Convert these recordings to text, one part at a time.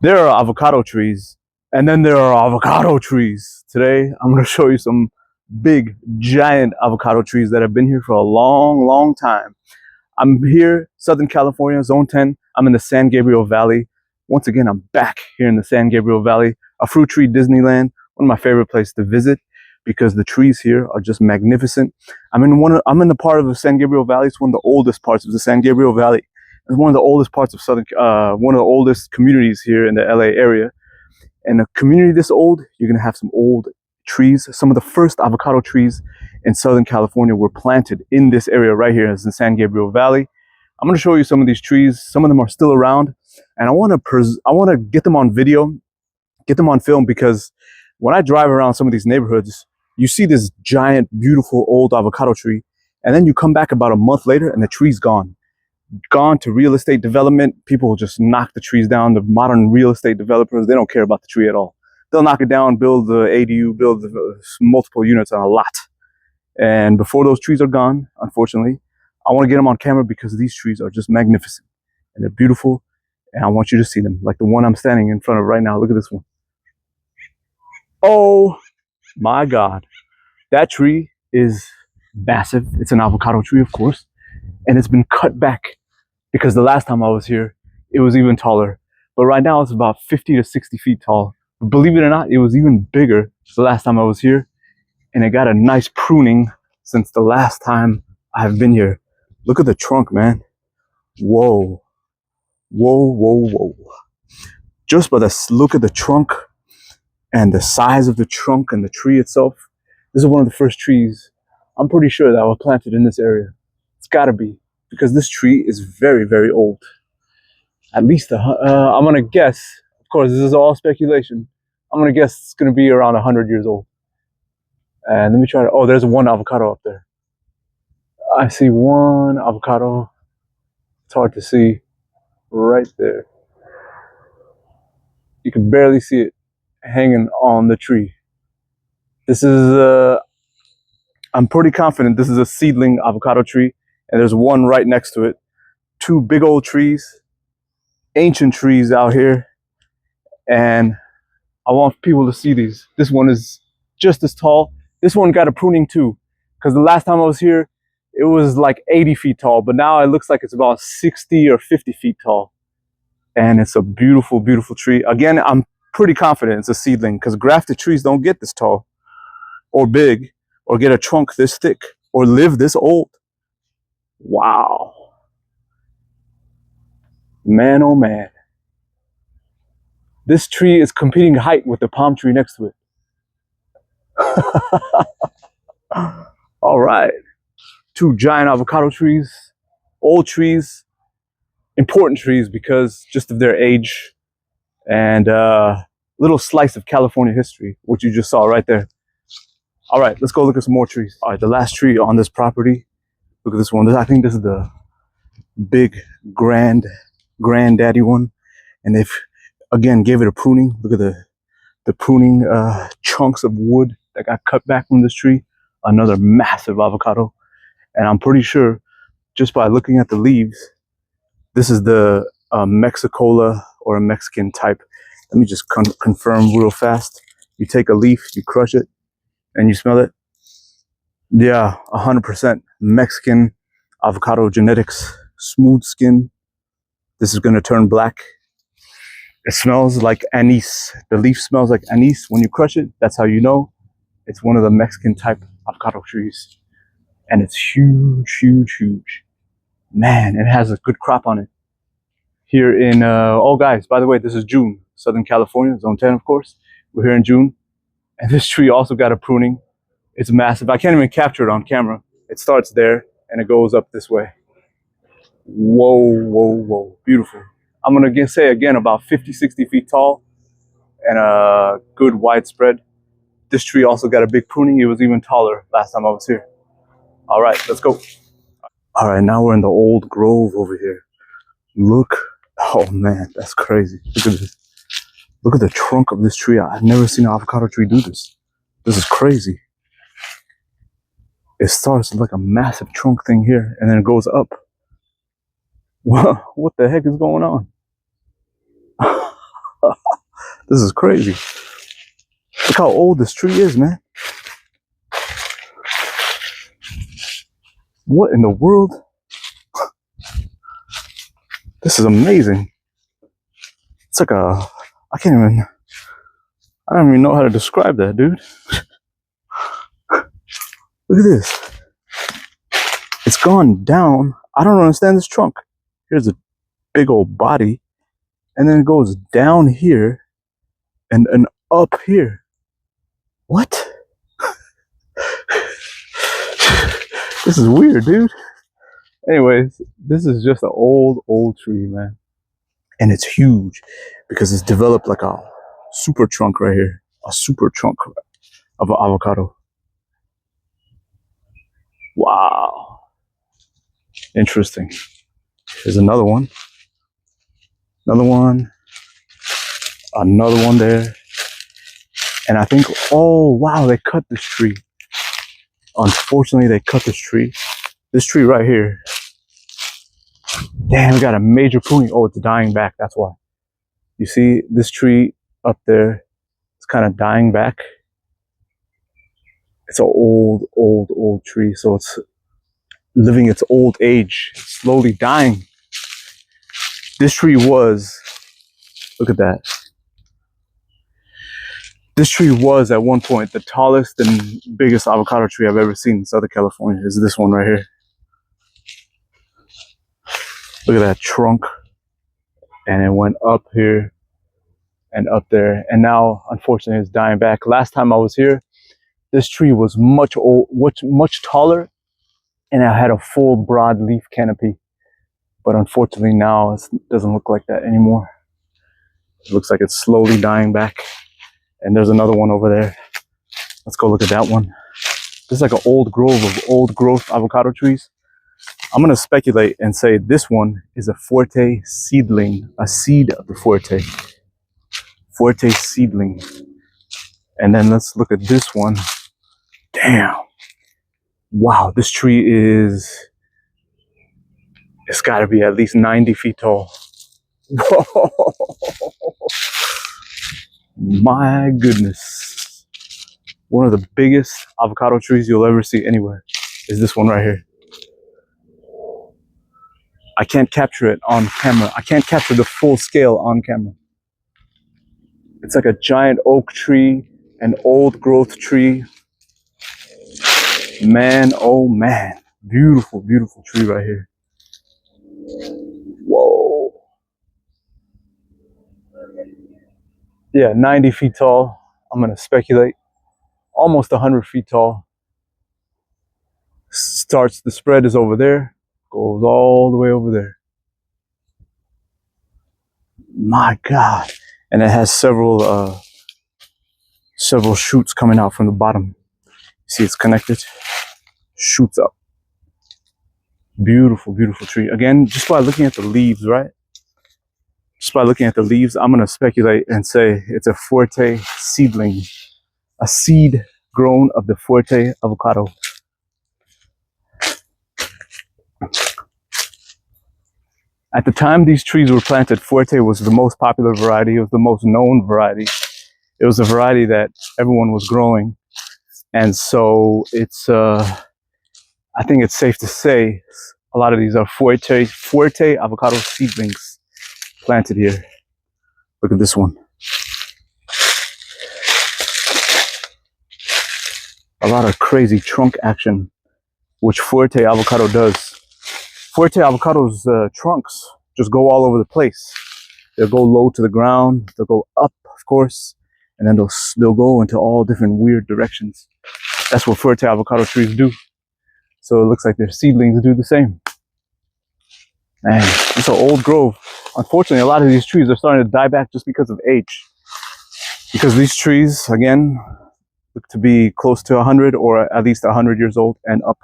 There are avocado trees, and then there are avocado trees. Today, I'm going to show you some big, giant avocado trees that have been here for a long, long time. I'm here, Southern California, Zone 10. I'm in the San Gabriel Valley. Once again, I'm back here in the San Gabriel Valley, a fruit tree Disneyland, one of my favorite places to visit because the trees here are just magnificent. I'm in the part of the San Gabriel Valley. It's one of the oldest parts of the San Gabriel Valley. It's one of the oldest parts of one of the oldest communities here in the LA area. And a community this old, you're gonna have some old trees. Some of the first avocado trees in Southern California were planted in this area right here, as in San Gabriel Valley. I'm gonna show you some of these trees. Some of them are still around, and I wanna get them on video, get them on film, because when I drive around some of these neighborhoods, you see this giant, beautiful old avocado tree, and then you come back about a month later and the tree's gone to real estate development. People will just knock the trees down. The modern real estate developers, they don't care about the tree at all. They'll knock it down, build the ADU, build multiple units on a lot. And before those trees are gone, unfortunately, I want to get them on camera because these trees are just magnificent and they're beautiful. And I want you to see them, like the one I'm standing in front of right now. Look at this one. Oh my God. That tree is massive. It's an avocado tree, of course, and it's been cut back because the last time I was here, it was even taller. But right now it's about 50 to 60 feet tall. But believe it or not, it was even bigger the last time I was here. And it got a nice pruning since the last time I have been here. Look at the trunk, man. Whoa. Whoa, whoa, whoa. Just by the look at the trunk and the size of the trunk and the tree itself, this is one of the first trees I'm pretty sure that were planted in this area. It's gotta be, because this tree is very, very old. At least, I'm gonna guess, of course, this is all speculation. I'm gonna guess it's gonna be around 100 years old. And let me try to, oh, there's one avocado up there. I see one avocado. It's hard to see right there. You can barely see it hanging on the tree. This is, I'm pretty confident this is a seedling avocado tree, and there's one right next to it. Two big old trees, ancient trees out here, and I want people to see these. This one is just as tall. This one got a pruning too, because the last time I was here, it was like 80 feet tall, but now it looks like it's about 60 or 50 feet tall. And it's a beautiful, beautiful tree. Again, I'm pretty confident it's a seedling because grafted trees don't get this tall or big or get a trunk this thick or live this old. Wow. Man, oh man. This tree is competing height with the palm tree next to it. All right. Two giant avocado trees, old trees, important trees because just of their age, and a little slice of California history, which you just saw right there. All right, let's go look at some more trees. All right, the last tree on this property. Look at this one. I think this is the big granddaddy one, and they've again gave it a pruning. Look at the pruning chunks of wood that got cut back from this tree. Another massive avocado, and I'm pretty sure just by looking at the leaves, this is the Mexicola or a Mexican type. Let me just confirm real fast. You take a leaf, you crush it, and you smell it. Yeah, 100% Mexican avocado genetics. Smooth skin. This is going to turn black. It smells like anise. The leaf smells like anise when you crush it. That's how you know it's one of the Mexican type avocado trees. And it's huge, huge, huge. Man, it has a good crop on it. Here in, oh guys, by the way, this is June, Southern California, Zone 10, of course. We're here in June. And this tree also got a pruning. It's massive. I can't even capture it on camera. It starts there and it goes up this way. Whoa, whoa, whoa. Beautiful. I'm going to say again about 50, 60 feet tall and a good widespread. This tree also got a big pruning. It was even taller last time I was here. All right, let's go. All right, now we're in the old grove over here. Look. Oh man, that's crazy. Look at this. Look at the trunk of this tree. I've never seen an avocado tree do this. This is crazy. It starts like a massive trunk thing here and then it goes up. What the heck is going on? This is crazy. Look how old this tree is, man. What in the world? This is amazing. It's like a, I don't even know how to describe that, dude. Look at this. It's gone down. I don't understand this trunk. Here's a big old body. And then it goes down here and up here. What? This is weird, dude. Anyways, this is just an old tree, man. And it's huge because it's developed like a super trunk right here. A super trunk of an avocado. Wow. Interesting. There's another one. Another one. Another one there. And I think, oh, wow, they cut this tree. Unfortunately, they cut this tree. This tree right here. Damn, we got a major pruning. Oh, it's dying back. That's why. You see this tree up there? It's kind of dying back. It's an old tree. So it's living its old age, slowly dying. This tree was, look at that. This tree was at one point the tallest and biggest avocado tree I've ever seen in Southern California. Is this one right here. Look at that trunk. And it went up here and up there. And now, unfortunately, it's dying back. Last time I was here, this tree was much taller, and it had a full broad leaf canopy. But unfortunately now it doesn't look like that anymore. It looks like it's slowly dying back. And there's another one over there. Let's go look at that one. This is like an old grove of old growth avocado trees. I'm gonna speculate and say this one is a Fuerte seedling, a seed of the Fuerte. Fuerte seedling. And then let's look at this one. Damn. Wow, this tree it's gotta be at least 90 feet tall. Whoa. My goodness. One of the biggest avocado trees you'll ever see anywhere is this one right here. I can't capture it on camera. I can't capture the full scale on camera. It's like a giant oak tree, an old growth tree. Man, oh man. Beautiful, beautiful tree right here. Whoa. Yeah, 90 feet tall. I'm gonna speculate. Almost 100 feet tall. Starts, the spread is over there, goes all the way over there. My God. And it has several shoots coming out from the bottom. See, it's connected. Shoots up. Beautiful, beautiful tree. Again, just by looking at the leaves, right? Just by looking at the leaves, I'm gonna speculate and say it's a Fuerte seedling. A seed grown of the Fuerte avocado. At the time these trees were planted, Fuerte was the most popular variety. It was the most known variety. It was a variety that everyone was growing. And so it's, I think it's safe to say a lot of these are Fuerte avocado seedlings planted here. Look at this one. A lot of crazy trunk action, which Fuerte avocado does. Fuerte avocado's trunks just go all over the place. They'll go low to the ground, they'll go up, of course, and then they'll go into all different weird directions. That's what Fuerte avocado trees do. So it looks like their seedlings do the same. Man, it's an old grove. Unfortunately, a lot of these trees are starting to die back just because of age. Because these trees, again, look to be close to 100 or at least 100 years old and up.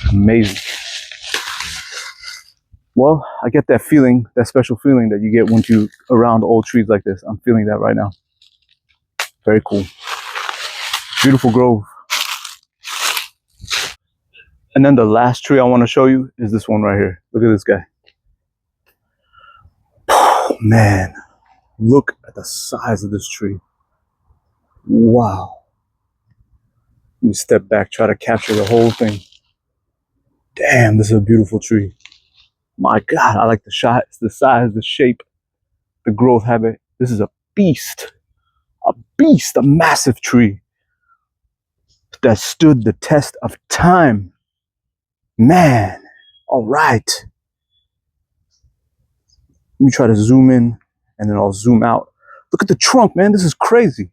Amazing. Well, I get that feeling, that special feeling that you get when you're around old trees like this. I'm feeling that right now. Very cool. Beautiful grove. And then the last tree I want to show you is this one right here. Look at this guy. Oh, man. Look at the size of this tree. Wow. Let me step back, try to capture the whole thing. Damn, this is a beautiful tree. My God, I like the shot, the size, the shape, the growth habit. This is a beast. A beast, a massive tree that stood the test of time. Man, all right. Let me try to zoom in and then I'll zoom out. Look at the trunk, man. This is crazy.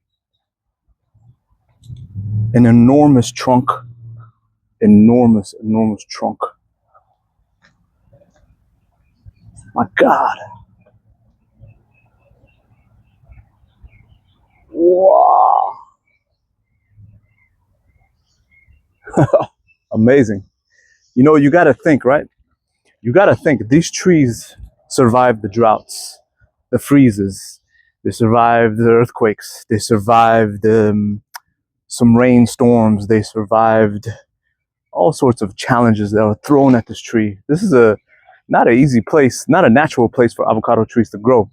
An enormous trunk. Enormous, enormous trunk. My God. Wow. Amazing. You know, you got to think, right? You got to think these trees survived the droughts, the freezes. They survived the earthquakes. They survived some rainstorms. They survived all sorts of challenges that were thrown at this tree. This is not an easy place, not a natural place for avocado trees to grow.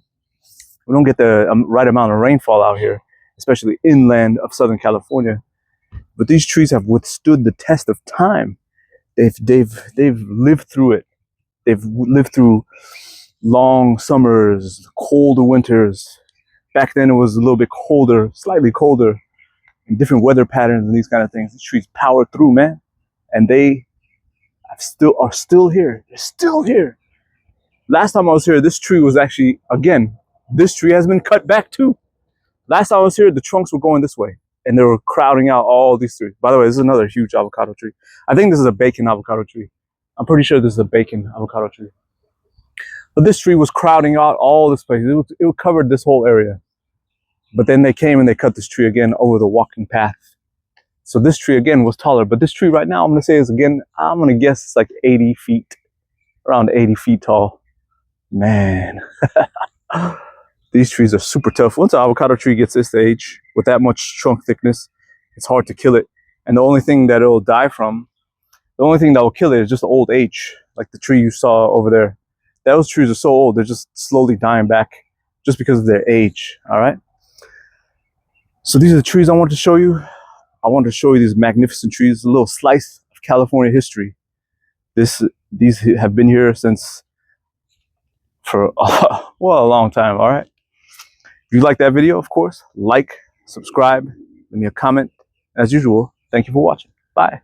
We don't get the right amount of rainfall out here, especially inland of Southern California. But these trees have withstood the test of time. They've lived through it. They've lived through long summers, colder winters. Back then it was a little bit colder, slightly colder, and different weather patterns and these kind of things. These trees powered through, man, and they are still here. They're still here. Last time I was here, this tree was actually, again, this tree has been cut back too. Last time I was here, the trunks were going this way and they were crowding out all these trees. By the way, this is another huge avocado tree. I think this is a bacon avocado tree. I'm pretty sure this is a bacon avocado tree. But this tree was crowding out all this place. It covered this whole area. But then they came and they cut this tree again over the walking path. So this tree again was taller. But this tree right now, I'm going to say is again, I'm going to guess it's like 80 feet, around 80 feet tall. Man, these trees are super tough. Once an avocado tree gets this age, with that much trunk thickness, it's hard to kill it. And the only thing that it'll die from, the only thing that will kill it is just old age, like the tree you saw over there. Those trees are so old, they're just slowly dying back just because of their age, all right? So these are the trees I wanted to show you. I wanted to show you these magnificent trees, a little slice of California history. These have been here since for well, a long time, all right? If you like that video, of course, like, subscribe, leave me a comment. As usual, thank you for watching. Bye.